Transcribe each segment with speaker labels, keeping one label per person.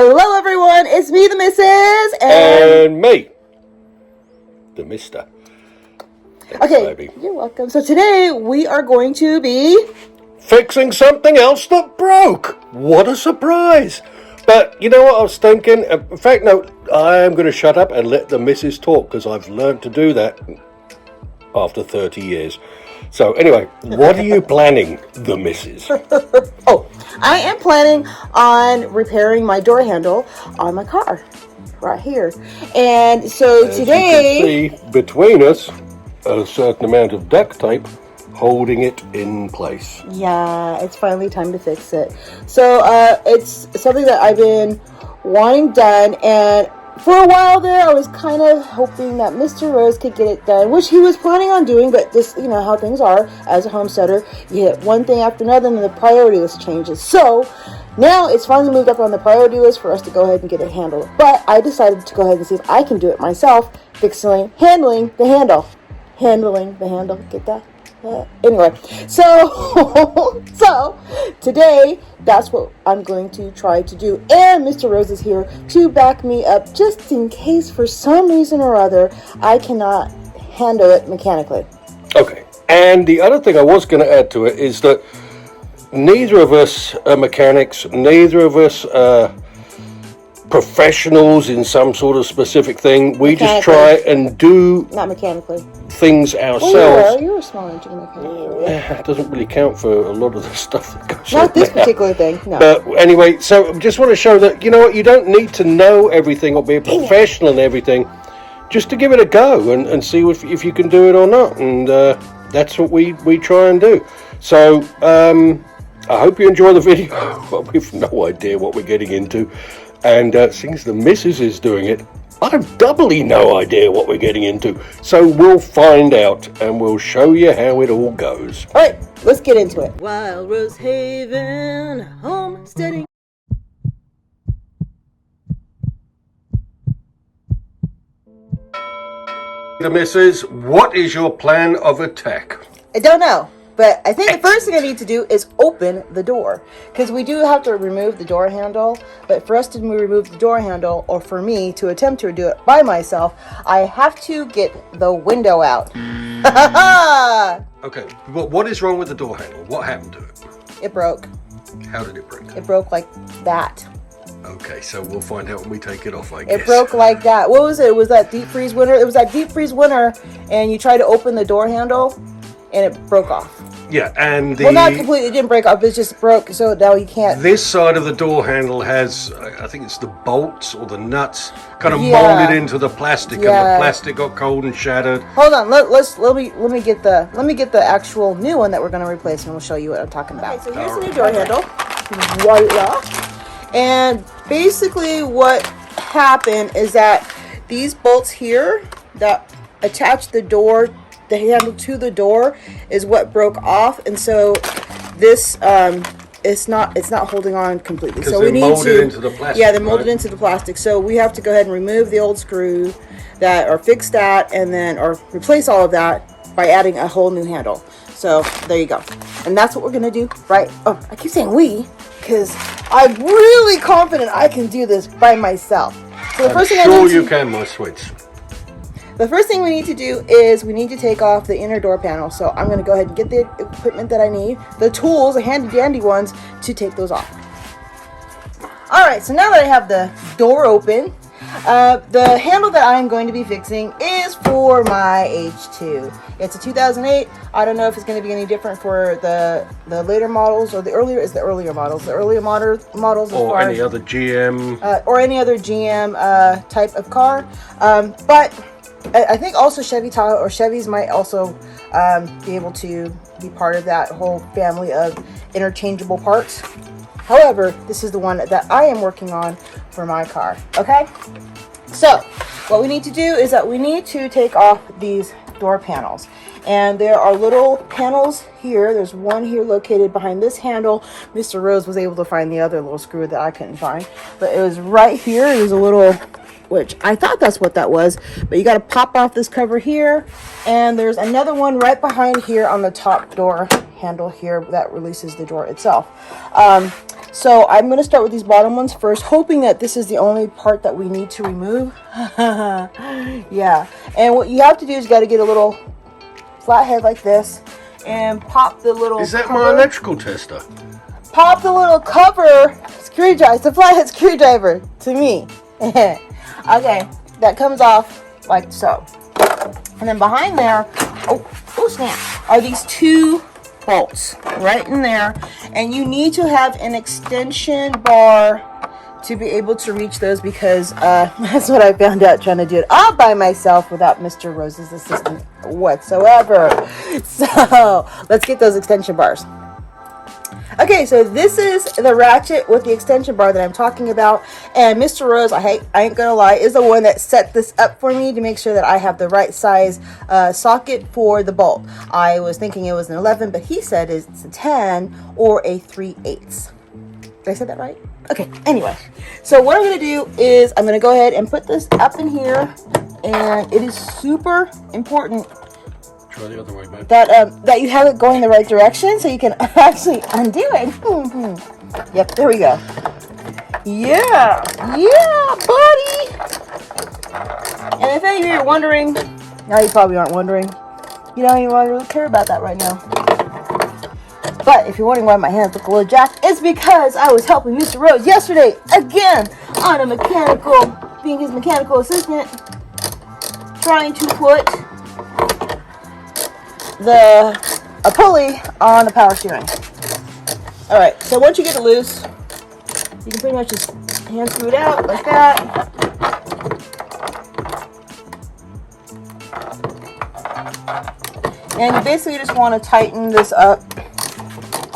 Speaker 1: Hello everyone, it's me, the Mrs.
Speaker 2: And me, the Mister. Thanks,
Speaker 1: Okay,
Speaker 2: baby.
Speaker 1: you're welcome. So today we are going to be
Speaker 2: Fixing something else that broke. What a surprise. But you know what I was thinking? In fact, no, I am going to shut up and let the Missus talk because I've learned to do that after 30 years. So anyway, what are you planning, the Missus?
Speaker 1: Oh, I am planning on repairing my door handle on my car right here. And so
Speaker 2: As
Speaker 1: today,
Speaker 2: you can see between us, a certain amount of duct tape holding it in place.
Speaker 1: yeah, it's finally time to fix it. So it's something that I've been wanting done, and for a while there, I was kind of hoping that Mr. Rose could get it done, which he was planning on doing, but just, you know how things are as a homesteader. You hit one thing after another, and the priority list changes. So now it's finally moved up on the priority list for us to go ahead and get it handled. But I decided to go ahead and see if I can do it myself, handling the handle. Get that? Anyway, so today that's what I'm going to try to do, and Mr. Rose is here to back me up just in case for some reason or other I cannot handle it mechanically.
Speaker 2: Okay, and the other thing I was going to add to it is that neither of us are mechanics, neither of us are professionals in some sort of specific thing. We just try and do
Speaker 1: Not mechanically.
Speaker 2: things ourselves.
Speaker 1: Well, you were small engine mechanic.
Speaker 2: It doesn't really count for a lot of the stuff that goes
Speaker 1: Not
Speaker 2: on
Speaker 1: this
Speaker 2: now.
Speaker 1: particular thing, no.
Speaker 2: But anyway, so just want to show that, you know what, you don't need to know everything or be a professional in everything, just to give it a go and see if you can do it or not. And that's what we try and do. So I hope you enjoy the video, but we've no idea what we're getting into. And since the Missus is doing it, I've doubly no idea what we're getting into. So we'll find out and we'll show you how it all goes.
Speaker 1: All right, let's get into it. Wild Rose Haven Homesteading.
Speaker 2: The Missus, what is your plan of attack?
Speaker 1: I don't know, but I think the first thing I need to do is open the door, because we do have to remove the door handle. But for us to remove the door handle, or for me to attempt to do it by myself, I have to get the window out.
Speaker 2: Okay, but what is wrong with the door handle? What happened to it?
Speaker 1: It broke.
Speaker 2: How did it break?
Speaker 1: It broke like that.
Speaker 2: Okay, so we'll find out when we take it off, I guess.
Speaker 1: It broke like that. What was it? It was that deep freeze winter. It was that deep freeze winter, and you tried to open the door handle, and it broke off.
Speaker 2: Yeah, and
Speaker 1: Well, not completely. It didn't break off. It just broke, so now you can't.
Speaker 2: This side of the door handle has, I think it's the bolts or the nuts, kind of molded into the plastic, and the plastic got cold and shattered.
Speaker 1: Hold on, let me get the actual new one that we're going to replace, and we'll show you what I'm talking about. Okay, so here's the new door handle. Voila. And basically what happened is that these bolts here that attach the handle to the door is what broke off, and so this it's not holding on completely. So we need
Speaker 2: molded into the plastic.
Speaker 1: Yeah, they're molded into the plastic. So we have to go ahead and remove the old screw or fix that, and then replace all of that by adding a whole new handle. So there you go, and that's what we're gonna do, right? Oh, I keep saying we, because I'm really confident I can do this by myself. So the first thing
Speaker 2: you can, my sweets.
Speaker 1: The first thing we need to do is we need to take off the inner door panel. So I'm going to go ahead and get the equipment that I need, the tools, the handy dandy ones, to take those off. All right, so now that I have the door open, the handle that I'm going to be fixing is for my H2. It's a 2008. I don't know if it's going to be any different for the later models or the earlier models. The earlier models
Speaker 2: or any other GM
Speaker 1: type of car. But I think also Chevys might also be able to be part of that whole family of interchangeable parts. However, this is the one that I am working on for my car. Okay, so what we need to do is that we need to take off these door panels, and there are little panels here. There's one here located behind this handle. Mr. Rose was able to find the other little screw that I couldn't find, but it was right here. It was a little, which I thought that's what that was, but you got to pop off this cover here, and there's another one right behind here on the top door handle here that releases the door itself. So I'm going to start with these bottom ones first, hoping that this is the only part that we need to remove. Yeah. And what you have to do is got to get a little flathead like this and pop the little
Speaker 2: Is that
Speaker 1: cover.
Speaker 2: my electrical tester?
Speaker 1: Pop the little cover screwdriver. It's a flathead screwdriver to me. Okay, that comes off like so. And then behind there, oh snap, are these two bolts right in there. And you need to have an extension bar to be able to reach those, because that's what I found out trying to do it all by myself without Mr. Rose's assistance whatsoever. So let's get those extension bars. Okay, so this is the ratchet with the extension bar that I'm talking about, and Mr. Rose, I ain't gonna lie, is the one that set this up for me to make sure that I have the right size socket for the bolt. I was thinking it was an 11, but he said it's a 10 or a 3/8. Did I say that right? Okay, anyway, so what I'm gonna do is I'm gonna go ahead and put this up in here, and it is super important
Speaker 2: Try the other way, babe.
Speaker 1: that you have it going the right direction so you can actually undo it. Yep, there we go. Yeah, buddy. And if any of you are wondering, now you probably aren't wondering, you don't even really care about that right now. But if you're wondering why my hands look a little jacked, it's because I was helping Mr. Rose yesterday again on being his mechanical assistant, trying to put a pulley on the power steering. Alright, so once you get it loose, you can pretty much just hand screw it out like that. And you basically just want to tighten this up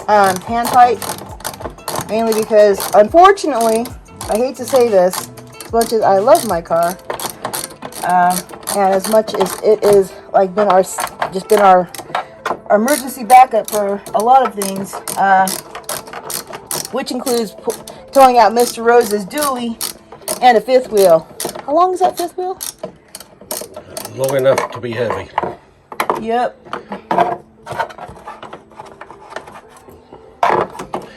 Speaker 1: hand tight, mainly because, unfortunately, I hate to say this, as much as I love my car, and as much as it is like been our emergency backup for a lot of things, which includes towing out Mr. Rose's dually and a fifth wheel. How long is that fifth wheel?
Speaker 2: Long enough to be heavy.
Speaker 1: Yep.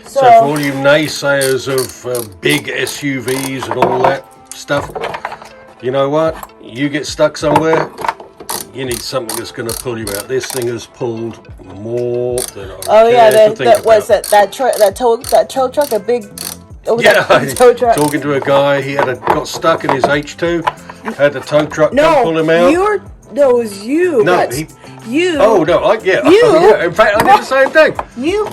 Speaker 2: So for all you naysayers of big SUVs and all that stuff, you know what? You get stuck somewhere, you need something that's going to pull you out. This thing has pulled more than I care to think about.
Speaker 1: What's that tow truck, a big
Speaker 2: tow truck. Talking to a guy, he got stuck in his H2, had the tow truck come pull him out.
Speaker 1: It was you.
Speaker 2: No,
Speaker 1: you.
Speaker 2: Oh no,
Speaker 1: You.
Speaker 2: yeah. In fact, I did the same thing.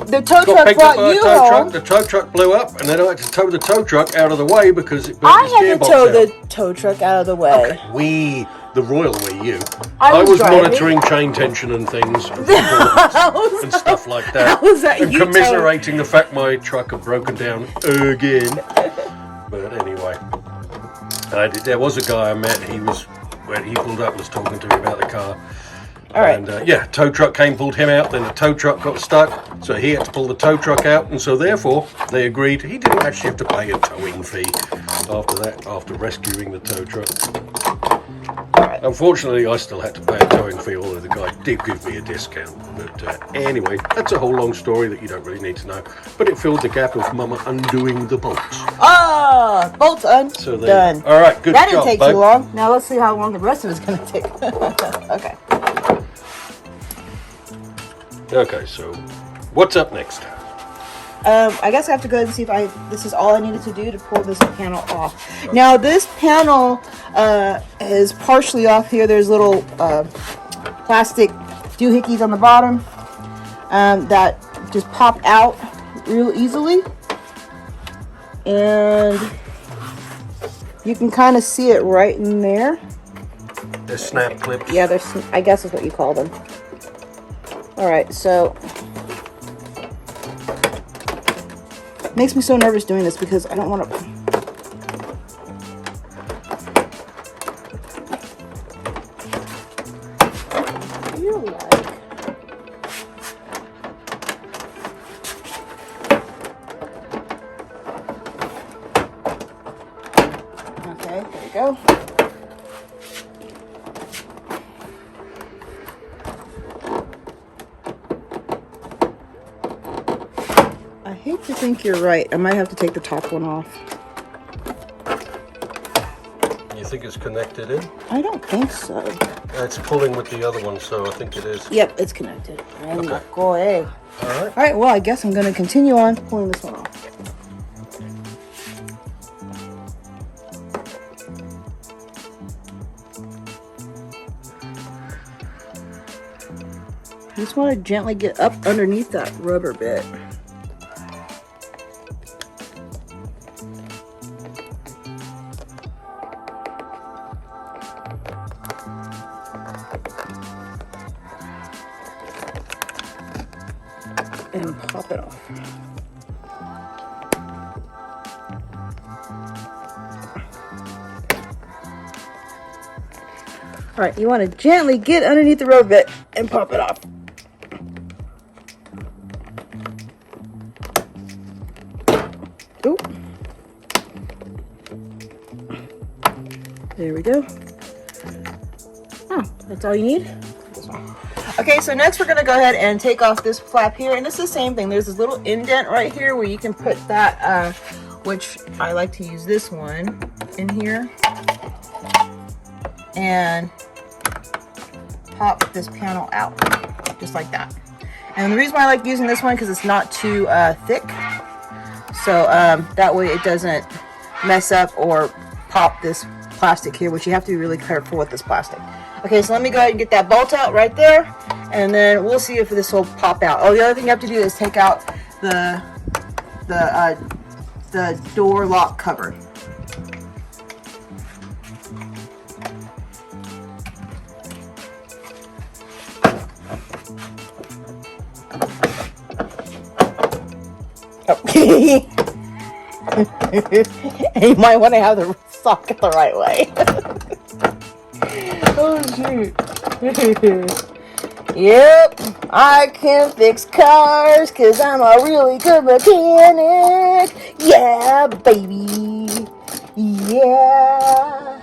Speaker 1: The tow truck brought you home.
Speaker 2: The tow truck blew up, and then I had to tow the tow truck out of the way because it
Speaker 1: I had to tow the tow truck out of the way.
Speaker 2: Okay. The royal you.
Speaker 1: I was
Speaker 2: monitoring chain tension and things and stuff like that.
Speaker 1: How was that
Speaker 2: and
Speaker 1: you
Speaker 2: commiserating the fact my truck had broken down again. But anyway, there was a guy I met. When he pulled up, was talking to me about the car.
Speaker 1: All right.
Speaker 2: And tow truck came, pulled him out. Then the tow truck got stuck, so he had to pull the tow truck out. And so therefore, they agreed he didn't actually have to pay a towing fee after rescuing the tow truck. Unfortunately, I still had to pay a towing fee, although the guy did give me a discount. But anyway, that's a whole long story that you don't really need to know. But it filled the gap of Mama undoing the bolts.
Speaker 1: Bolts done.
Speaker 2: All right, good job,
Speaker 1: that didn't take too long. Now let's see how long the rest of it's going to take. Okay.
Speaker 2: Okay, so what's up next?
Speaker 1: I guess I have to go ahead and see if this is all I needed to do to pull this panel off. Now this panel is partially off here. There's little plastic doohickeys on the bottom that just pop out real easily. And you can kind of see it right in there.
Speaker 2: They're snap clips.
Speaker 1: Yeah, I guess is what you call them. Alright, so makes me so nervous doing this because I don't want to. Okay, there we go. I hate I think you're right. I might have to take the top one off.
Speaker 2: You think it's connected in?
Speaker 1: I don't think so.
Speaker 2: It's pulling with the other one, so I think it is.
Speaker 1: Yep, it's connected.
Speaker 2: Okay.
Speaker 1: Go ahead.
Speaker 2: All right.
Speaker 1: All right, well, I guess I'm going to continue on pulling this one off. You just want to gently get up underneath that rubber bit. And pop it off. All right, you want to gently get underneath the rubber bit and pop it off. Ooh. There we go. Oh, that's all you need? Okay, so next we're going to go ahead and take off this flap here, and it's the same thing. There's this little indent right here where you can put that, which I like to use this one in here, and pop this panel out, just like that. And the reason why I like using this one, because it's not too thick, so that way it doesn't mess up or pop this plastic here, which you have to be really careful with this plastic. Okay, so let me go ahead and get that bolt out right there, and then we'll see if this will pop out. Oh, the other thing you have to do is take out the door lock cover. Oh. And you might want to have the socket the right way. Oh shoot. Yep, I can fix cars because I'm a really good mechanic. Yeah, baby. Yeah.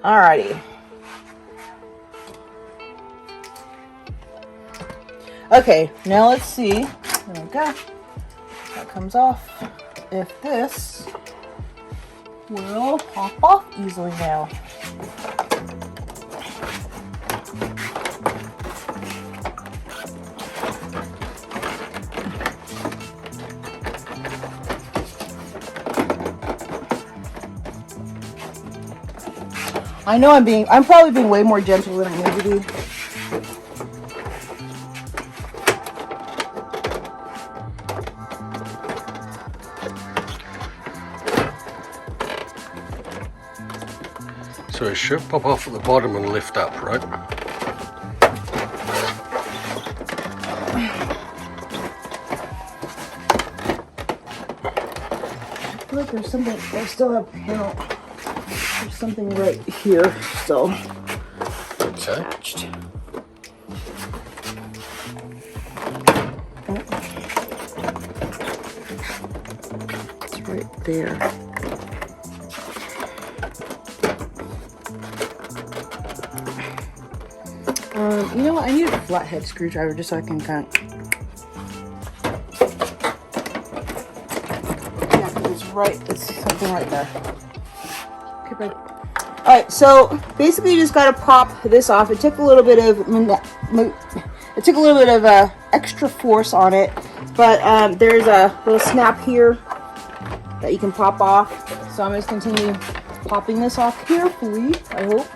Speaker 1: Alrighty. Okay, now let's see. There we go. That comes off. If this will pop off easily now. I know I'm probably being way more gentle than I need to be.
Speaker 2: So it should pop off at the bottom and lift up, right?
Speaker 1: I feel like there's something, I still have panel. There's something right here still attached. It's right there. You know what? I need a flathead screwdriver just so I can kind of. Yeah, because it's right. It's something right there. Okay, bye. All right. So basically, you just gotta pop this off. It took a little bit of. Extra force on it, but there's a little snap here that you can pop off. So I'm just continue popping this off carefully. I hope.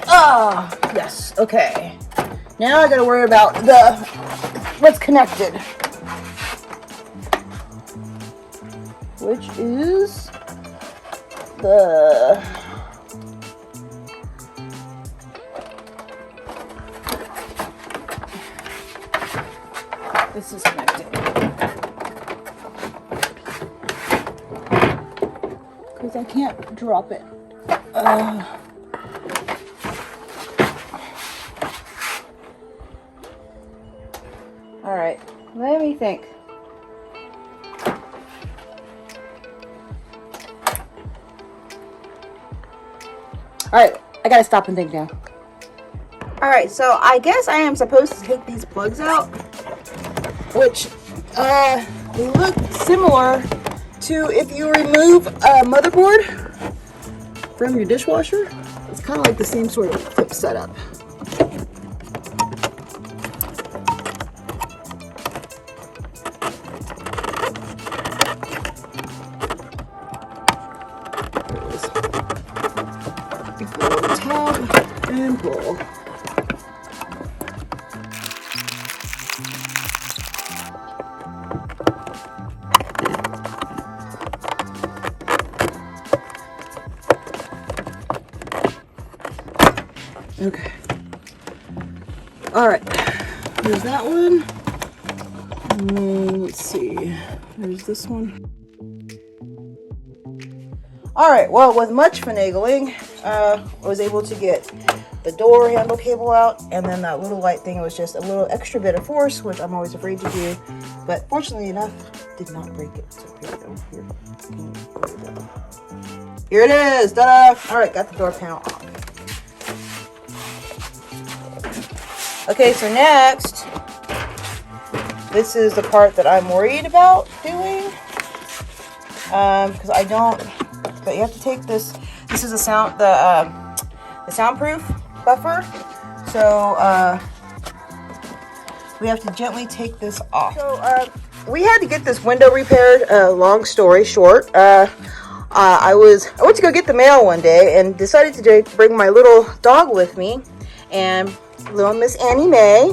Speaker 1: Ah, yes, okay. Now I gotta worry about what's connected. Which is this is connected. Because I can't drop Let me think. Alright, I gotta stop and think now. Alright, so I guess I am supposed to take these plugs out, which they look similar to if you remove a motherboard from your dishwasher. It's kind of like the same sort of tip setup. Tab and pull. Okay. All right. There's that one. And then, let's see. There's this one. All right. Well, with much finagling, I was able to get the door handle cable out, and then that little light thing was just a little extra bit of force, which I'm always afraid to do. But fortunately enough, did not break it. So here we go. Here it is. Ta-da! All right. Got the door panel off. Okay, so next, this is the part that I'm worried about doing, because I don't, but you have to take this is the soundproof buffer, so we have to gently take this off. So we had to get this window repaired, long story short. I went to go get the mail one day and decided to bring my little dog with me, and little Miss Annie Mae,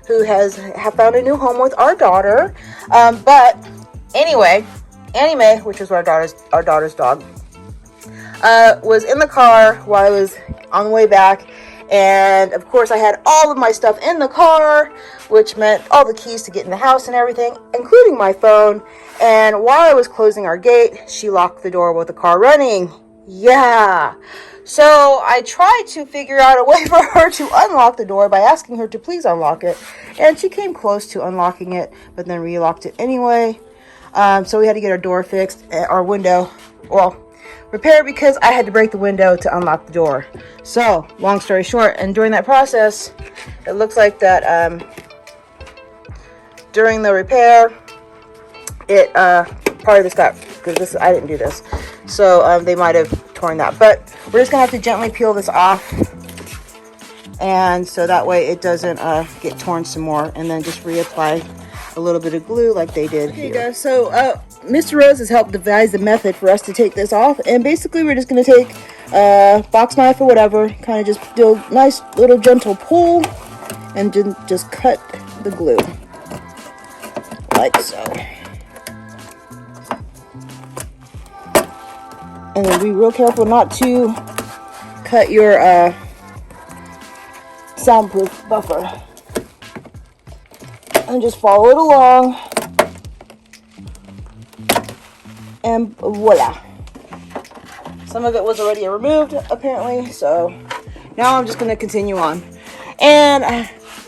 Speaker 1: who have found a new home with our daughter. But anyway, Annie Mae, which is our daughter's dog, was in the car while I was on the way back, and of course I had all of my stuff in the car, which meant all the keys to get in the house and everything, including my phone. And while I was closing our gate, she locked the door with the car running. Yeah. So I tried to figure out a way for her to unlock the door by asking her to please unlock it. And she came close to unlocking it, but then relocked it anyway. So we had to get our door fixed, our window, well, repaired, because I had to break the window to unlock the door. So, long story short, and during that process, it looks like that during the repair, it part of this got, because I didn't do this, so they might have torn that, but we're just gonna have to gently peel this off, and so that way it doesn't get torn some more, and then just reapply a little bit of glue like they did here. Guys, so Mr. Rose has helped devise the method for us to take this off, and basically we're just gonna take a box knife or whatever, kind of just do a nice little gentle pull, and just cut the glue like so. And then be real careful not to cut your soundproof buffer. And just follow it along. And voila. Some of it was already removed, apparently. So now I'm just going to continue on. And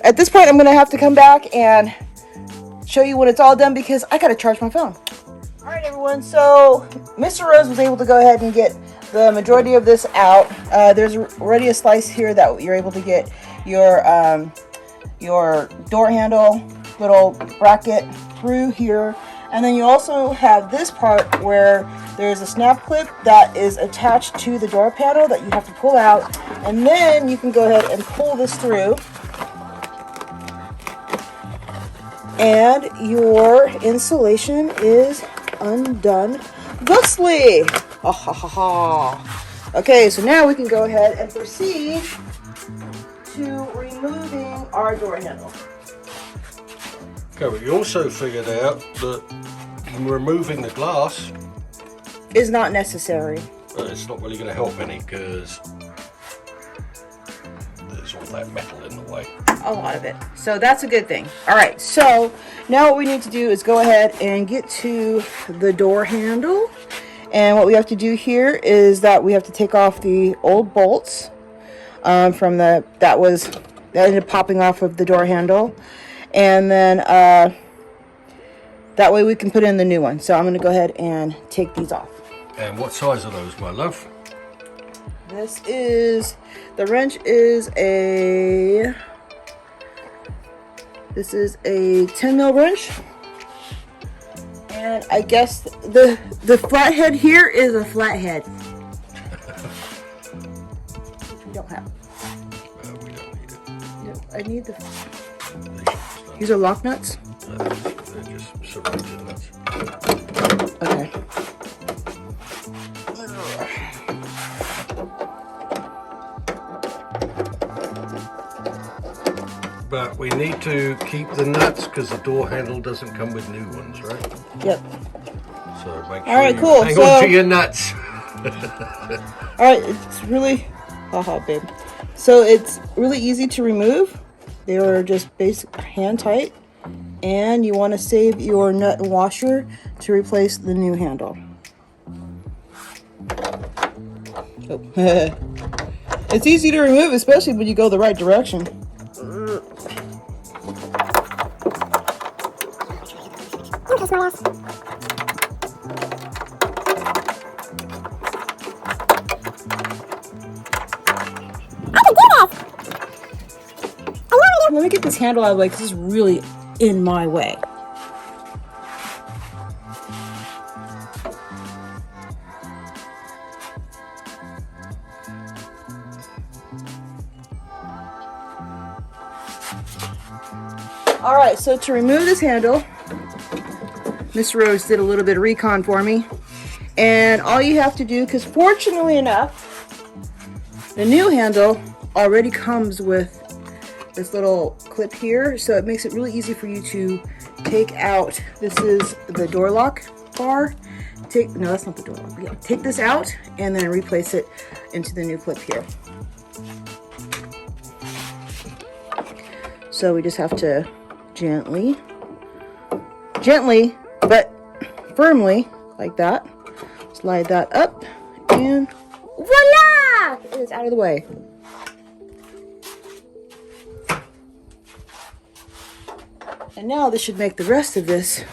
Speaker 1: at this point, I'm going to have to come back and show you when it's all done, because I got to charge my phone. Alright everyone, so Mr. Rose was able to go ahead and get the majority of this out. There's already a slice here that you're able to get your door handle, little bracket through here. And then you also have this part where there's a snap clip that is attached to the door panel that you have to pull out. And then you can go ahead and pull this through. And your insulation is undone thusly. Ha ha ha ha. Okay, so now we can go ahead and proceed to removing our door handle.
Speaker 2: Okay, but you also figured out that removing the glass
Speaker 1: is not necessary.
Speaker 2: It's not really going to help any, because there's all that metal in the way.
Speaker 1: A lot of it. So that's a good thing. Alright, so now what we need to do is go ahead and get to the door handle. And what we have to do here is that we have to take off the old bolts from that ended up popping off of the door handle. And then That way we can put in the new one. So I'm going to go ahead and take these off.
Speaker 2: And what size are those, my love?
Speaker 1: This is, the wrench is a 10 mil wrench. And I guess the flathead here is a flathead. Which we don't have.
Speaker 2: We don't need it.
Speaker 1: Yep, I need these are lock nuts?
Speaker 2: They're just serrated nuts.
Speaker 1: Okay.
Speaker 2: But we need to keep the nuts because the door handle doesn't come with new ones, right?
Speaker 1: Yep.
Speaker 2: So make
Speaker 1: All right,
Speaker 2: sure
Speaker 1: cool.
Speaker 2: you hang on to your nuts.
Speaker 1: All right, it's really, haha, babe. So it's really easy to remove. They are just basic hand tight, and you want to save your nut and washer to replace the new handle. Oh. It's easy to remove, especially when you go the right direction.
Speaker 3: Okay, smart ass.
Speaker 1: Let me get this handle out of the way because it's really in my way. All right, so to remove this handle, Miss Rose did a little bit of recon for me. And all you have to do, because fortunately enough, the new handle already comes with this little clip here, so it makes it really easy for you to take out. This is the door lock bar. No, that's not the door lock. Yeah, take this out and then replace it into the new clip here. So we just have to gently, but firmly, like that, slide that up, and voila! It's out of the way. And now this should make the rest of this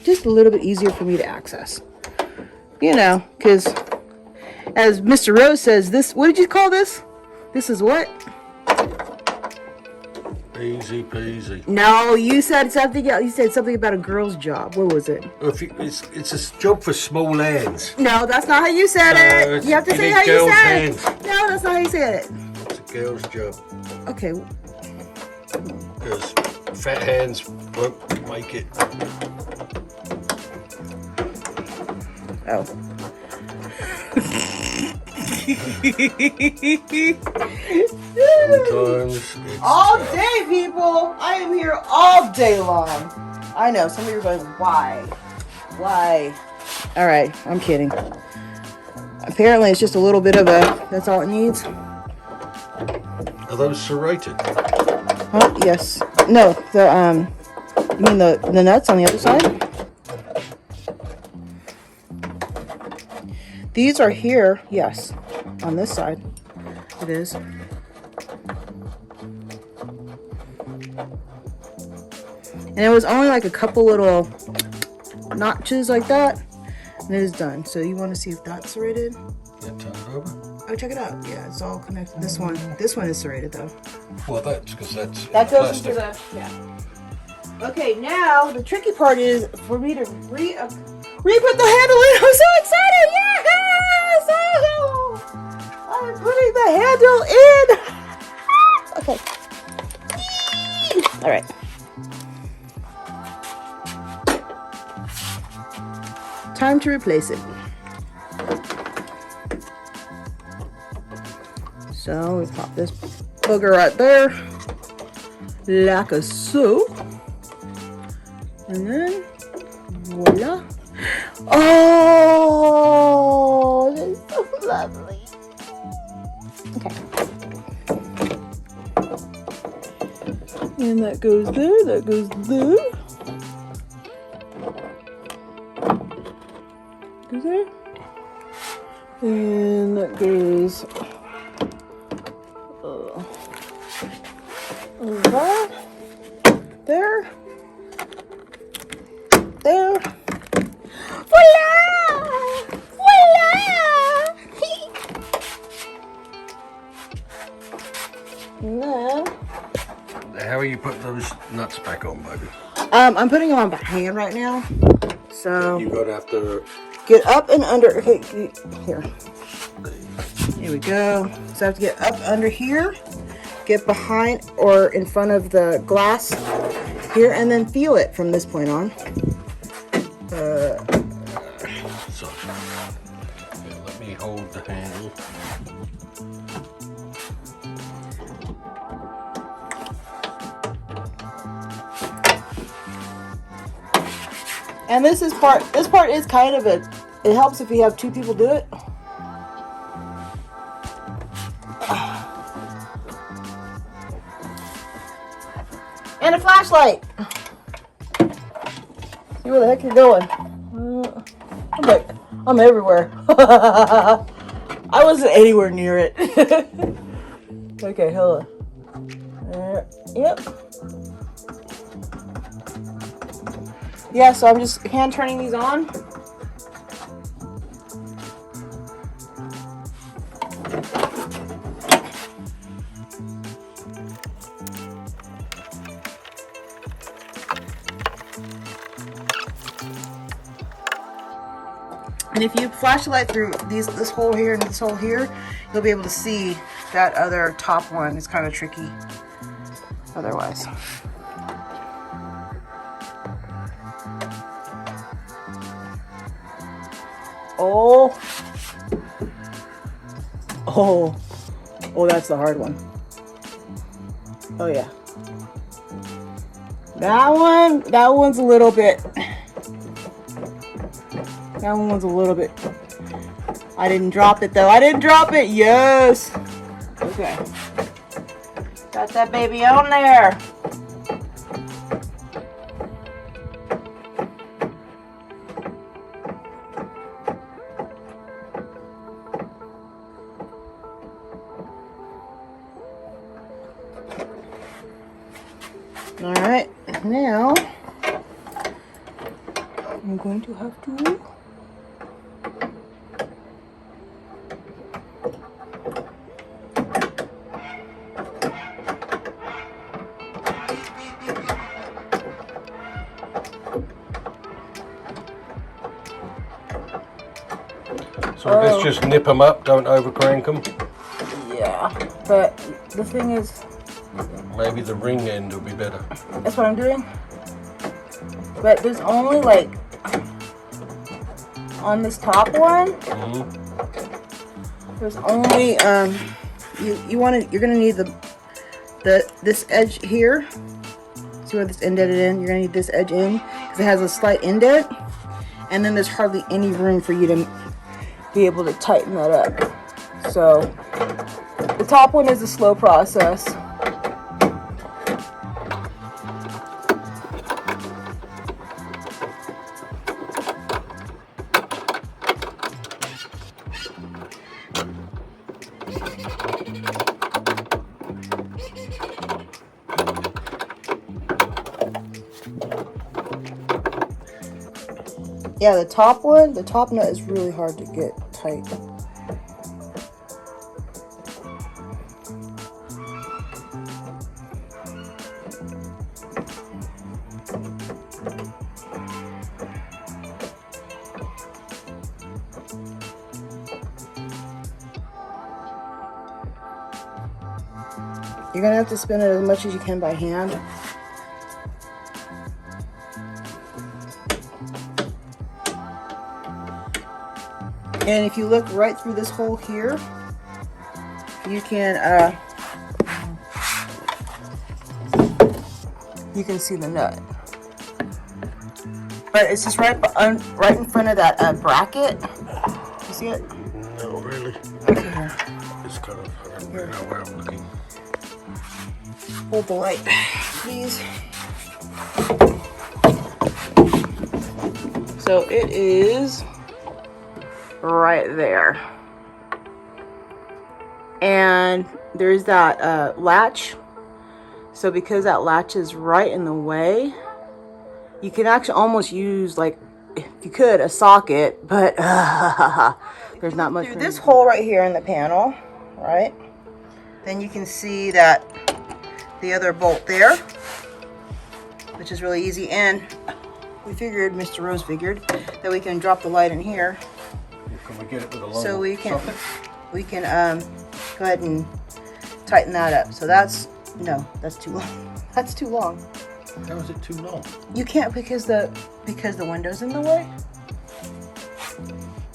Speaker 1: just a little bit easier for me to access. You know, because as Mr. Rose says, this, what did you call this? This is what?
Speaker 2: Easy peasy.
Speaker 1: No, you said something else. You said something about a girl's job. What was it?
Speaker 2: It's a job for small hands.
Speaker 1: No, that's not how you said it. You have to say how you said it. No, that's not how you said it.
Speaker 2: It's a girl's job.
Speaker 1: Okay.
Speaker 2: Because fat hands won't make it.
Speaker 1: Oh.
Speaker 2: Sometimes it's
Speaker 1: All day, people. I am here all day long. I know. Some of you are going, why? Why? All right. I'm kidding. Apparently, it's just a little bit of a, that's all it needs.
Speaker 2: Are those serrated?
Speaker 1: Oh, yes. No, the, you mean the nuts on the other side? These are here, yes. On this side, it is. And it was only like a couple little notches like that, and it is done. So you want to see if that's serrated?
Speaker 2: Yeah, turn it over.
Speaker 1: Oh, check it out. Yeah, it's all connected. This one is serrated though.
Speaker 2: Well, that's because that's
Speaker 1: That goes
Speaker 2: plastic.
Speaker 1: into the, yeah. Okay, now the tricky part is for me to re-put the handle in. I'm so excited! Yes! Oh, I'm putting the handle in. Okay. All right. Time to replace it. So we pop this booger right there, like a so. And then, voila. Oh, that's so lovely. Okay. And that goes there, that goes there. Goes there. And that goes over there. there. Voila! Voila! And then,
Speaker 2: How are you putting those nuts back on, baby?
Speaker 1: I'm putting them on by hand right now. So
Speaker 2: You're going to have to...
Speaker 1: get up and under. Okay, here. Here we go. So I have to get up under here, get behind or in front of the glass here, and then feel it from this point on.
Speaker 2: So, yeah, let me hold the handle.
Speaker 1: And this part is kind of it helps if you have two people do it. And a flashlight. See where the heck you're going. I'm everywhere. I wasn't anywhere near it. Okay, hold on. Yep. Yeah, so I'm just hand turning these on. And if you flash the light through this hole here and this hole here, you'll be able to see that other top one. It's kind of tricky otherwise. Oh, that's the hard one. Oh yeah. That one's a little bit. That one's a little bit. I didn't drop it though. I didn't drop it. Yes. Okay. Got that baby on there. All right, now I'm going to have to
Speaker 2: So let's just nip them up, don't over crank them.
Speaker 1: Yeah, but the thing is,
Speaker 2: maybe the ring end will be better.
Speaker 1: that's what I'm doing. But there's only like on this top one. There's only you're gonna need this edge here. See where this indented in? You're gonna need this edge in because it has a slight indent, and then there's hardly any room for you to be able to tighten that up. So the top one is a slow process. Yeah, the top nut is really hard to get tight. You're gonna have to spin it as much as you can by hand. And if you look right through this hole here, you can see the nut. But it's just right in front of that bracket. You see it?
Speaker 2: No, really.
Speaker 1: Okay.
Speaker 2: It's kind of, I don't really know where I'm looking.
Speaker 1: Hold the light, please. So it is right there. And there's that latch. So because that latch is right in the way, You can actually almost use, like, if you could, a socket, but there's not much. Through this hole right here in the panel, right? Then you can see that the other bolt there, which is really easy, and we figured, Mr. Rose figured, that we can drop the light in here.
Speaker 2: Can we get it with a long
Speaker 1: So we can
Speaker 2: socket?
Speaker 1: go ahead and tighten that up. So that's, no, that's too long. That's too long.
Speaker 2: How is it too long?
Speaker 1: You can't because the window's in the way.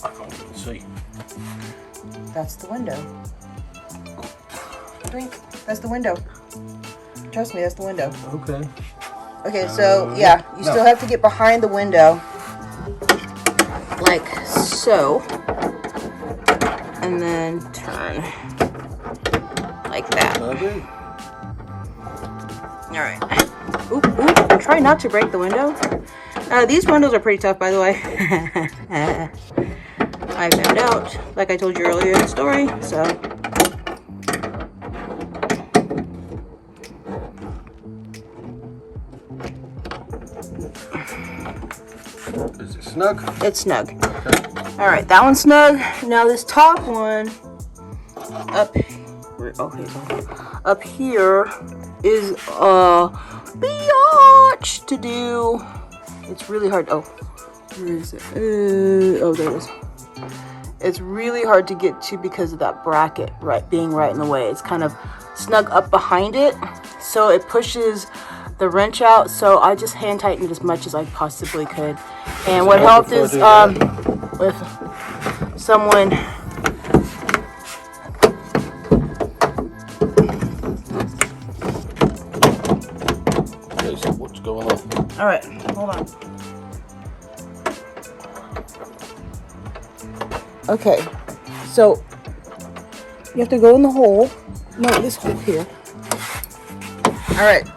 Speaker 2: I can't even see.
Speaker 1: That's the window. Drink. That's the window. Trust me, that's the window.
Speaker 2: Okay.
Speaker 1: Okay, so yeah, you still have to get behind the window, like so, and then turn like that.
Speaker 2: Okay.
Speaker 1: All right. Oop, oop. Try not to break the window. These windows are pretty tough, by the way. I found out, like I told you earlier in the story, so.
Speaker 2: Is it snug?
Speaker 1: It's snug.
Speaker 2: Okay.
Speaker 1: All right, that one's snug. Now this top one, up here is biatch to do. It's really hard. Oh, where is it? Oh, there it is. It's really hard to get to because of that bracket being right in the way. It's kind of snug up behind it, so it pushes the wrench out. So I just hand tightened it as much as I possibly could. And what helped is with someone.
Speaker 2: Okay, so what's going on?
Speaker 1: All right, hold on. Okay, so you have to go in the hole. No, this hole here. All right.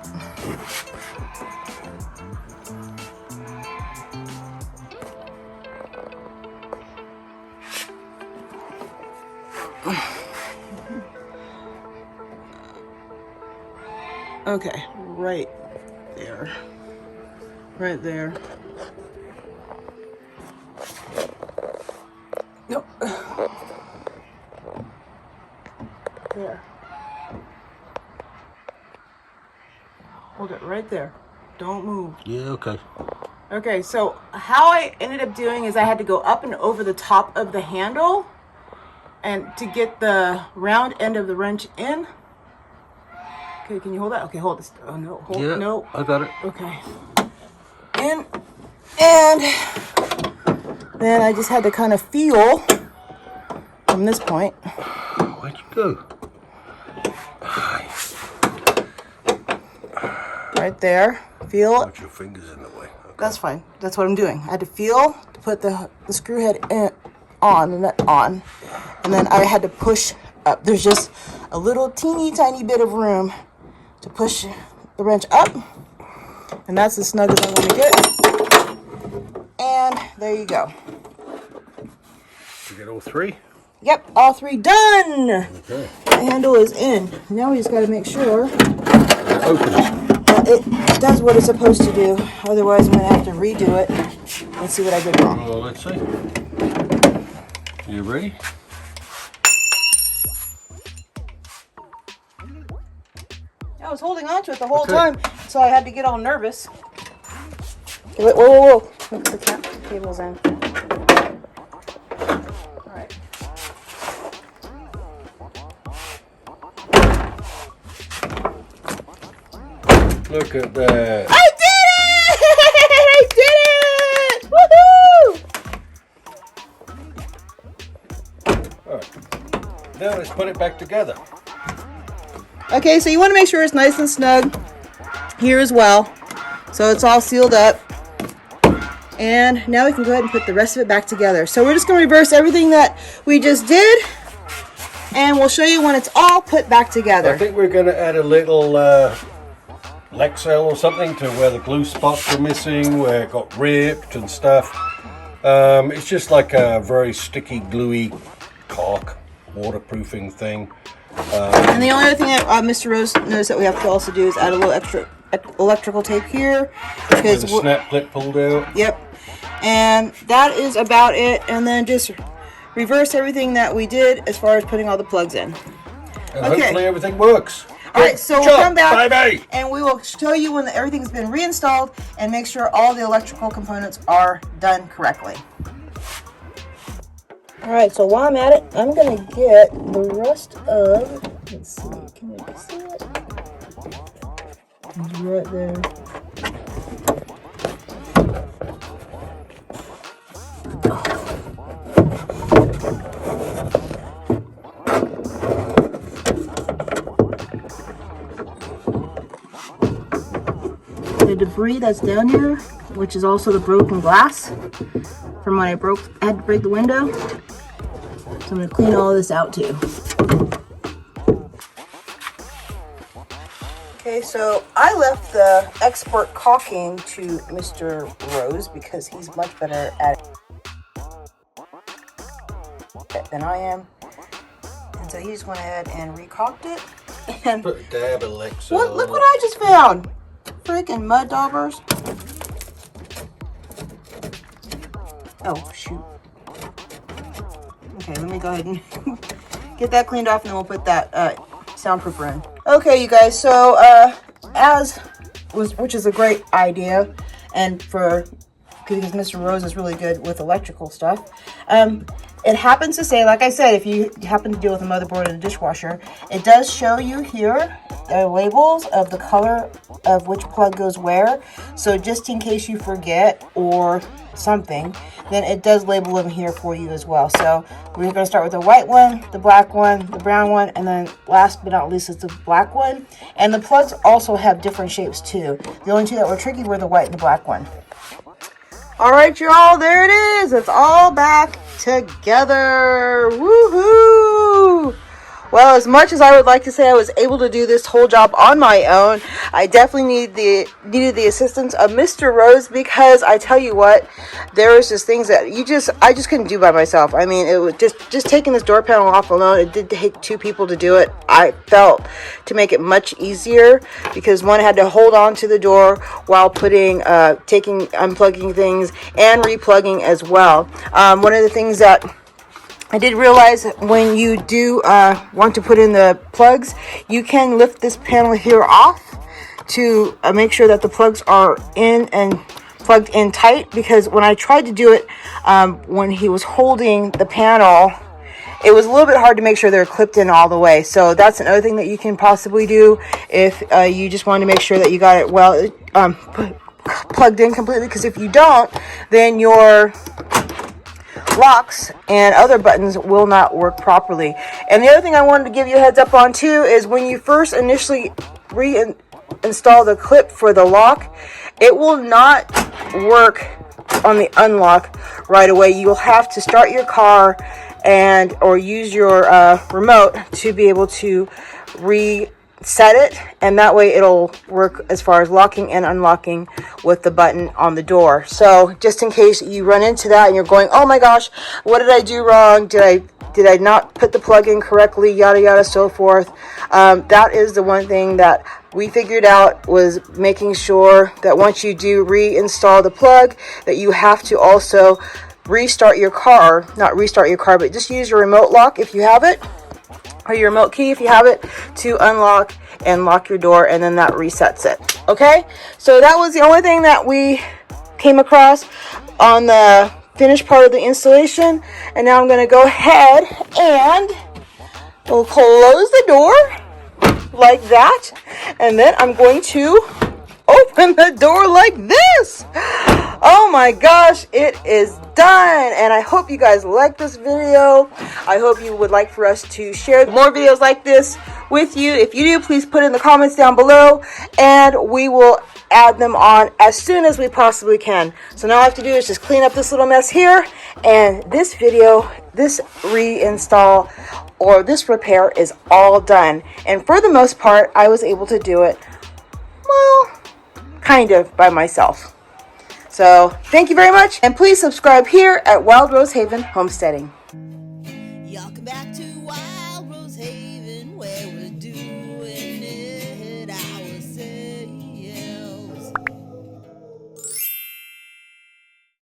Speaker 1: Okay, right there. Right there. Nope. There. Hold it right there. Don't move.
Speaker 2: Yeah, okay.
Speaker 1: Okay, so how I ended up doing is I had to go up and over the top of the handle and to get the round end of the wrench in. Okay, can you hold that? Okay, hold this. Oh, no. Hold,
Speaker 2: Yeah,
Speaker 1: no.
Speaker 2: I got it.
Speaker 1: Okay. In. And then I just had to kind of feel from this point.
Speaker 2: Where'd you go?
Speaker 1: Right there. Feel it.
Speaker 2: Put your fingers in the way. Okay.
Speaker 1: That's fine. That's what I'm doing. I had to feel to put the screw head on, and then I had to push up. There's just a little teeny tiny bit of room to push the wrench up, and that's as snug as I want to get. And there you go.
Speaker 2: Did you get all three?
Speaker 1: Yep, all three done.
Speaker 2: Okay.
Speaker 1: The handle is in. Now we just got to make sure
Speaker 2: It opens.
Speaker 1: it does what it's supposed to do. Otherwise, I'm going to have to redo it and see what I did wrong.
Speaker 2: Well, let's see. You ready?
Speaker 1: I was holding on to it the whole time, so I had to get all nervous. Okay, wait, whoa. Put the cables in. All right.
Speaker 2: Look at that.
Speaker 1: I did it! I did it! Woohoo!
Speaker 2: All right. Now let's put it back together.
Speaker 1: Okay, so you want to make sure it's nice and snug here as well. So it's all sealed up. And now we can go ahead and put the rest of it back together. So we're just going to reverse everything that we just did. And we'll show you when it's all put back together.
Speaker 2: I think we're going to add a little Lexel or something to where the glue spots were missing, where it got ripped and stuff. It's just like a very sticky, gluey caulk, waterproofing thing.
Speaker 1: And the only other thing that Mr. Rose noticed that we have to also do is add a little extra electrical tape here.
Speaker 2: With the snap clip pulled out.
Speaker 1: Yep. And that is about it. And then just reverse everything that we did as far as putting all the plugs in.
Speaker 2: And hopefully everything works.
Speaker 1: All right, so we'll come back
Speaker 2: baby.
Speaker 1: and we will show you when everything's been reinstalled and make sure all the electrical components are done correctly. All right, so while I'm at it, I'm gonna get the rest of, let's see, can you see it? It's right there. The debris that's down here, which is also the broken glass from when I had to break the window. So I'm going to clean all of this out too. Okay, so I left the expert caulking to Mr. Rose because he's much better at it than I am. And so he just went ahead and re-caulked it. And
Speaker 2: put a dab of Lexol.
Speaker 1: Look what I just found. Freaking mud daubers. Oh, shoot. Okay, let me go ahead and get that cleaned off and then we'll put that soundproofer in. Okay, you guys, so which is a great idea, and because Mr. Rose is really good with electrical stuff. It happens to say, like I said, if you happen to deal with a motherboard and a dishwasher, it does show you here the labels of the color of which plug goes where. So just in case you forget or something, then it does label them here for you as well. So we're going to start with the white one, the black one, the brown one, and then last but not least is the black one. And the plugs also have different shapes too. The only two that were tricky were the white and the black one. All right, y'all, there it is. It's all back together. Woohoo! Well, as much as I would like to say I was able to do this whole job on my own, I definitely needed the assistance of Mr. Rose, because I tell you what, there was just things that I just couldn't do by myself. I mean, it was just taking this door panel off alone. It did take two people to do it. I felt to make it much easier, because one had to hold on to the door while unplugging things and replugging as well. One of the things that I did realize, when you do want to put in the plugs, you can lift this panel here off to make sure that the plugs are in and plugged in tight, because when I tried to do it when he was holding the panel, it was a little bit hard to make sure they're clipped in all the way. So that's another thing that you can possibly do if you just want to make sure that you got it well plugged in completely, because if you don't, then your locks and other buttons will not work properly. And the other thing I wanted to give you a heads up on too is, when you first initially reinstall the clip for the lock, it will not work on the unlock right away. You'll have to start your car or use your remote to be able to reset it, and that way it'll work as far as locking and unlocking with the button on the door. So just in case you run into that and you're going, oh my gosh, what did I do wrong? Did I not put the plug in correctly? Yada yada, so forth. That is the one thing that we figured out, was making sure that once you do reinstall the plug, that you have to also restart your car. Not restart your car, but just use your remote lock if you have it, or your remote key if you have it, to unlock and lock your door, and then that resets it. Okay, so that was the only thing that we came across on the finished part of the installation. And now I'm going to go ahead and we'll close the door like that, and then I'm going to open the door like this. Oh my gosh, it is done. And I hope you guys like this video. I hope you would like for us to share more videos like this with you. If you do, please put in the comments down below, and we will add them on as soon as we possibly can. So now all I have to do is just clean up this little mess here, and this reinstall or this repair is all done. And for the most part, I was able to do it, well, kind of by myself. So thank you very much, and please subscribe here at Wild Rose Haven Homesteading.